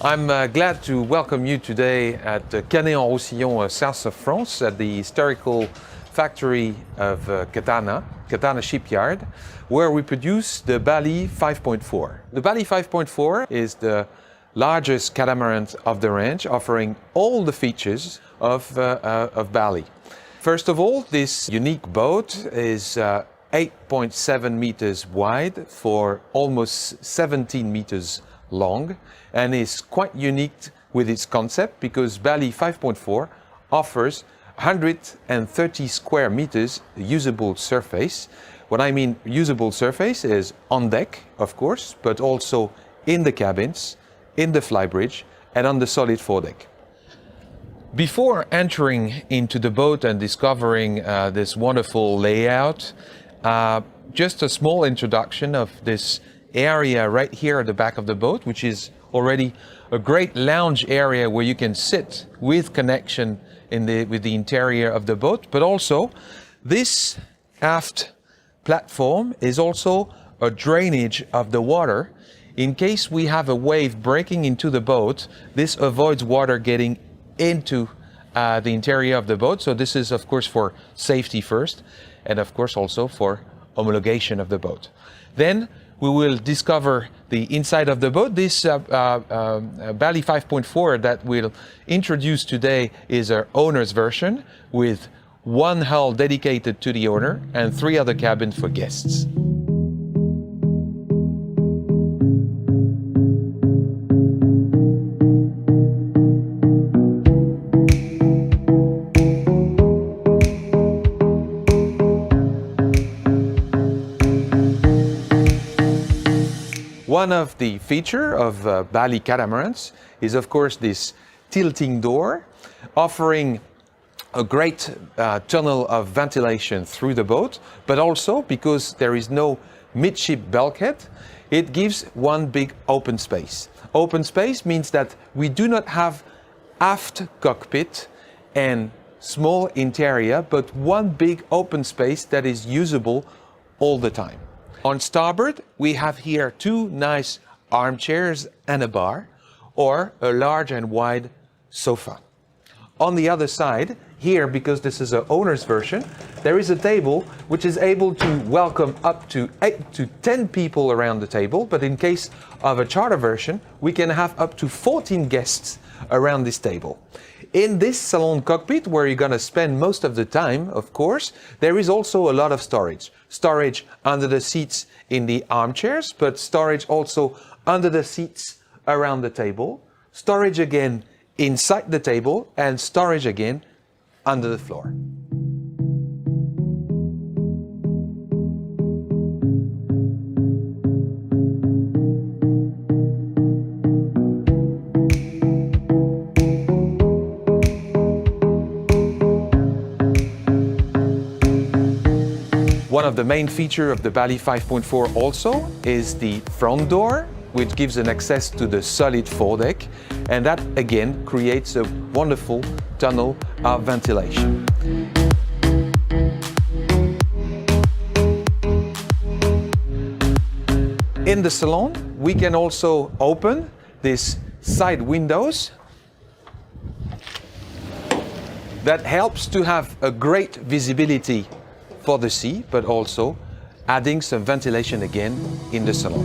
I'm glad to welcome you today at Canet-en-Roussillon, south of France, at the historical factory of Catana shipyard, where we produce the Bali 5.4. The Bali 5.4 is the largest catamaran of the range, offering all the features of Bali. First of all, this unique boat is 8.7 meters wide for almost 17 meters long, and is quite unique with its concept because Bali 5.4 offers 130 square meters usable surface. What I mean usable surface is on deck, of course, but also in the cabins, in the flybridge, and on the solid foredeck. Before entering into the boat and discovering this wonderful layout, just a small introduction of this area right here at the back of the boat, which is already a great lounge area where you can sit with connection with the interior of the boat. But also this aft platform is also a drainage of the water. In case we have a wave breaking into the boat, this avoids water getting into the interior of the boat. So this is of course for safety first, and of course also for homologation of the boat. Then we will discover the inside of the boat. This Bali 5.4 that we'll introduce today is our owner's version, with one hull dedicated to the owner and 3 other cabins for guests. One of the features of Bali catamarans is of course this tilting door, offering a great tunnel of ventilation through the boat, but also because there is no midship bulkhead, it gives one big open space. Open space means that we do not have aft cockpit and small interior, but one big open space that is usable all the time. On starboard, we have here 2 nice armchairs and a bar, or a large and wide sofa. On the other side, here, because this is an owner's version, there is a table which is able to welcome up to 8 to 10 people around the table, but in case of a charter version, we can have up to 14 guests around this table. In this saloon cockpit, where you're going to spend most of the time, of course, there is also a lot of storage. Storage under the seats in the armchairs, but storage also under the seats around the table. Storage again inside the table, and storage again under the floor. One of the main features of the Bali 5.4 also is the front door, which gives an access to the solid foredeck, and that again creates a wonderful tunnel of ventilation. In the salon, we can also open these side windows. That helps to have a great visibility for the sea, but also adding some ventilation again in the salon.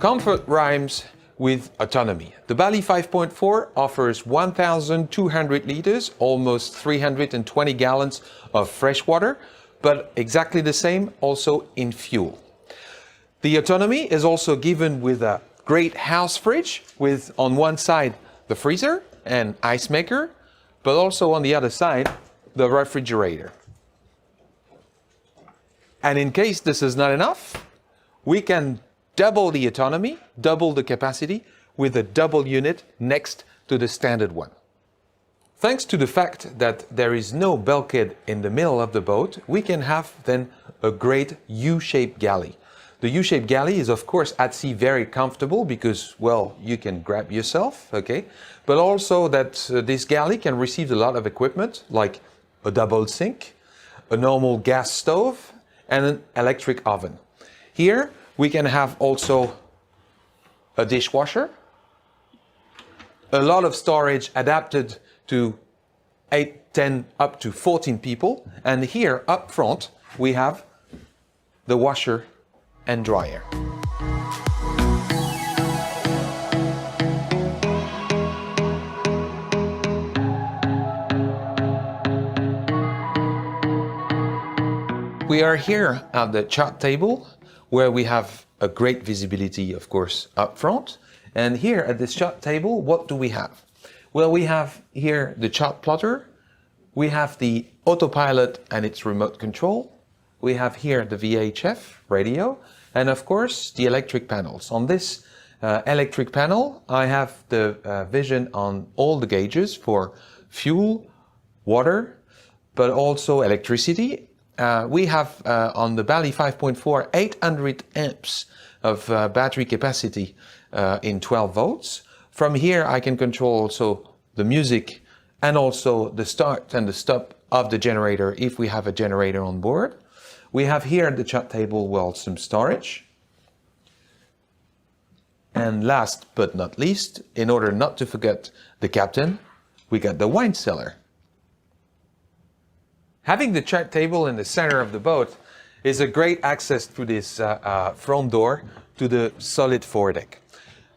Comfort rhymes with autonomy. The Bali 5.4 offers 1,200 liters, almost 320 gallons of fresh water, but exactly the same also in fuel. The autonomy is also given with a great house fridge, with on one side the freezer and ice maker, but also on the other side the refrigerator. And in case this is not enough, we can double the autonomy, double the capacity with a double unit next to the standard one. Thanks to the fact that there is no bulkhead in the middle of the boat, we can have then a great U-shaped galley. The U-shaped galley is of course at sea very comfortable because, well, you can grab yourself, okay? But also that this galley can receive a lot of equipment like a double sink, a normal gas stove, and an electric oven. Here we can have also a dishwasher, a lot of storage adapted to 8, 10, up to 14 people. And here up front, we have the washer and dryer. We are here at the chart table where we have a great visibility, of course, up front. And here at this chart table, what do we have? Well, we have here the chart plotter. We have the autopilot and its remote control. We have here the VHF radio, and of course the electric panels. On this electric panel, I have the vision on all the gauges for fuel, water, but also electricity. We have on the Bali 5.4 800 amps of battery capacity in 12 volts. From here I can control also the music and also the start and the stop of the generator if we have a generator on board. We have here at the chart table, well, some storage. And last but not least, in order not to forget the captain, we got the wine cellar. Having the chart table in the center of the boat is a great access through this front door to the solid foredeck.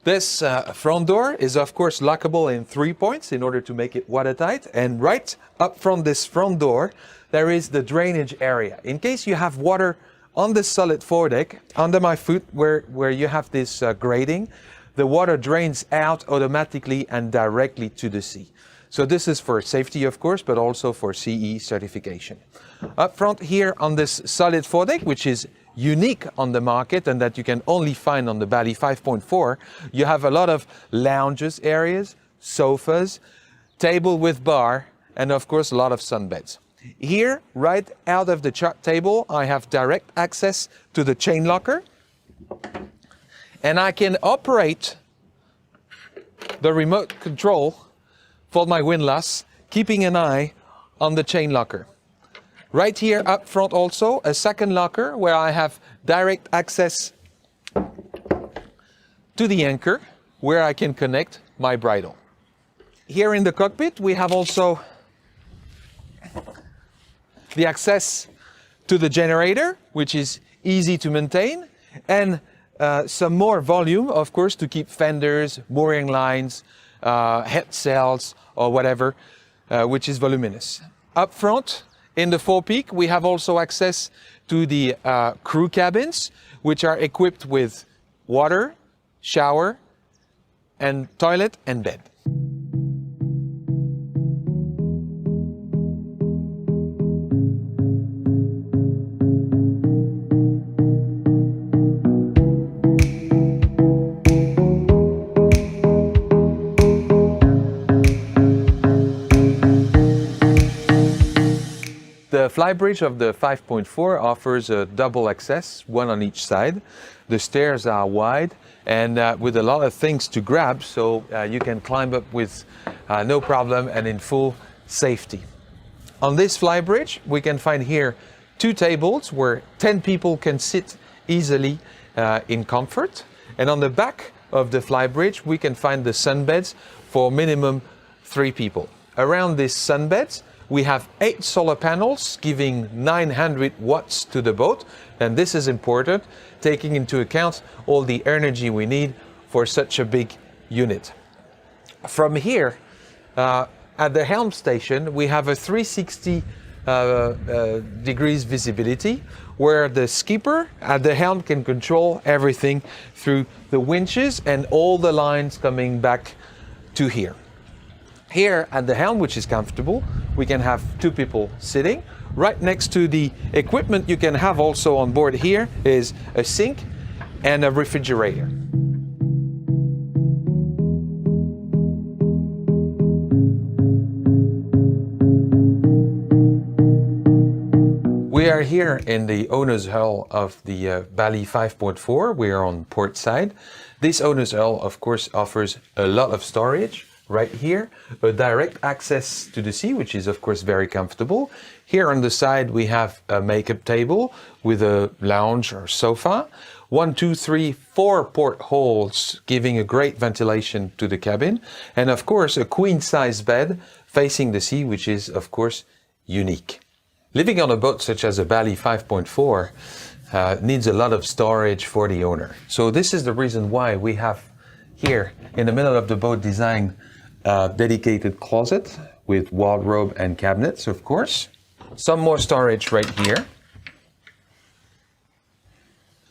This front door is of course lockable in 3 points in order to make it watertight, and right up from this front door there is the drainage area. In case you have water on the solid foredeck, under my foot where you have this grating, the water drains out automatically and directly to the sea. So this is for safety, of course, but also for CE certification. Up front here on this solid foredeck, which is unique on the market and that you can only find on the Bali 5.4, you have a lot of lounges areas, sofas, table with bar, and of course a lot of sunbeds. Here, right out of the chart table, I have direct access to the chain locker, and I can operate the remote control for my windlass, keeping an eye on the chain locker. Right here up front also, a second locker where I have direct access to the anchor where I can connect my bridle. Here in the cockpit, we have also the access to the generator, which is easy to maintain, and some more volume, of course, to keep fenders, mooring lines, head sails, or whatever, which is voluminous. Up front, in the forepeak, we have also access to the crew cabins, which are equipped with water, shower, and toilet and bed. The flybridge of the 5.4 offers a double access, one on each side. The stairs are wide and with a lot of things to grab, so you can climb up with no problem and in full safety. On this flybridge, we can find here 2 tables where 10 people can sit easily in comfort. And on the back of the flybridge, we can find the sunbeds for minimum 3 people. Around these sunbeds, we have 8 solar panels giving 900 watts to the boat, and this is important, taking into account all the energy we need for such a big unit. From here, at the helm station, we have a 360 degrees visibility, where the skipper at the helm can control everything through the winches and all the lines coming back to here. Here at the helm, which is comfortable, we can have 2 people sitting. Right next to the equipment you can have also on board here is a sink and a refrigerator. We are here in the owner's hull of the Bali 5.4. We are on port side. This owner's hull, of course, offers a lot of storage, right here, a direct access to the sea, which is of course very comfortable. Here on the side we have a makeup table with a lounge or sofa. 1, 2, 3, 4 portholes giving a great ventilation to the cabin. And of course a queen size bed facing the sea, which is of course unique. Living on a boat such as a Bali 5.4 needs a lot of storage for the owner. So this is the reason why we have here in the middle of the boat designed a dedicated closet with wardrobe and cabinets, of course. Some more storage right here.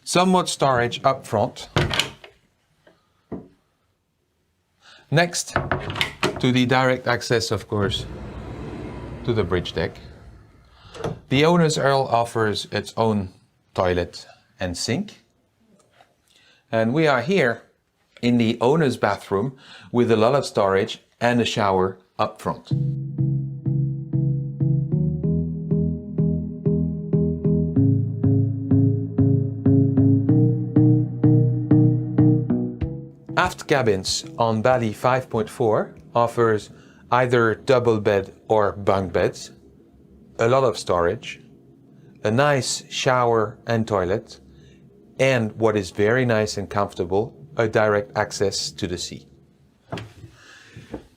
Some more storage up front. Next to the direct access, of course, to the bridge deck. The owner's Earl offers its own toilet and sink. And we are here in the owner's bathroom with a lot of storage and a shower up front. Aft cabins on Bali 5.4 offers either double bed or bunk beds, a lot of storage, a nice shower and toilet, and what is very nice and comfortable, a direct access to the sea.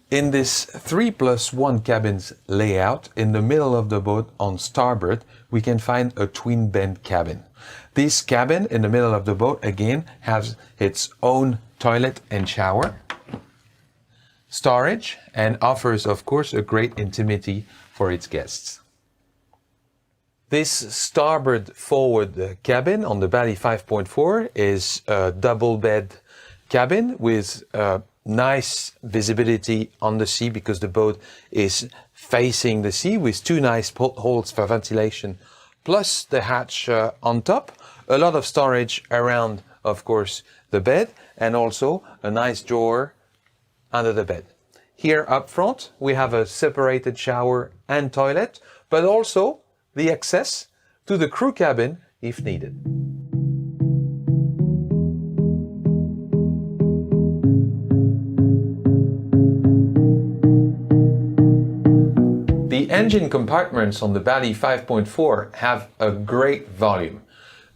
In this 3+1 cabins layout, in the middle of the boat on starboard, we can find a twin bed cabin. This cabin in the middle of the boat again has its own toilet and shower, storage, and offers of course a great intimacy for its guests. This starboard forward cabin on the Bali 5.4 is a double bed cabin with nice visibility on the sea because the boat is facing the sea with 2 nice portholes for ventilation plus the hatch on top. A lot of storage around, of course, the bed, and also a nice drawer under the bed. Here up front we have a separated shower and toilet, but also the access to the crew cabin if needed. The engine compartments on the Bali 5.4 have a great volume.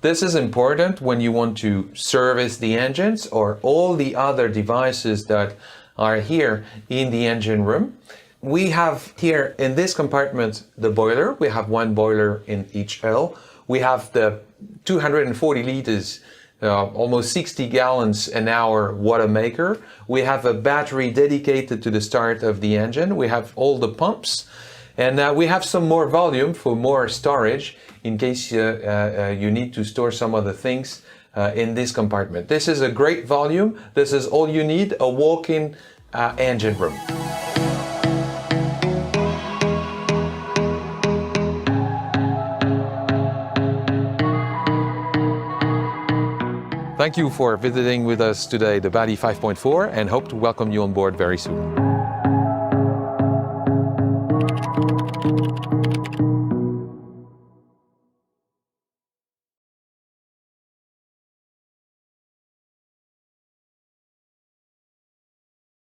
This is important when you want to service the engines or all the other devices that are here in the engine room. We have here in this compartment the boiler. We have 1 boiler in each hull. We have the 240 liters, almost 60 gallons an hour water maker. We have a battery dedicated to the start of the engine. We have all the pumps. And we have some more volume for more storage in case you need to store some other things in this compartment. This is a great volume. This is all you need, a walk-in engine room. Thank you for visiting with us today, the Bali 5.4, and hope to welcome you on board very soon.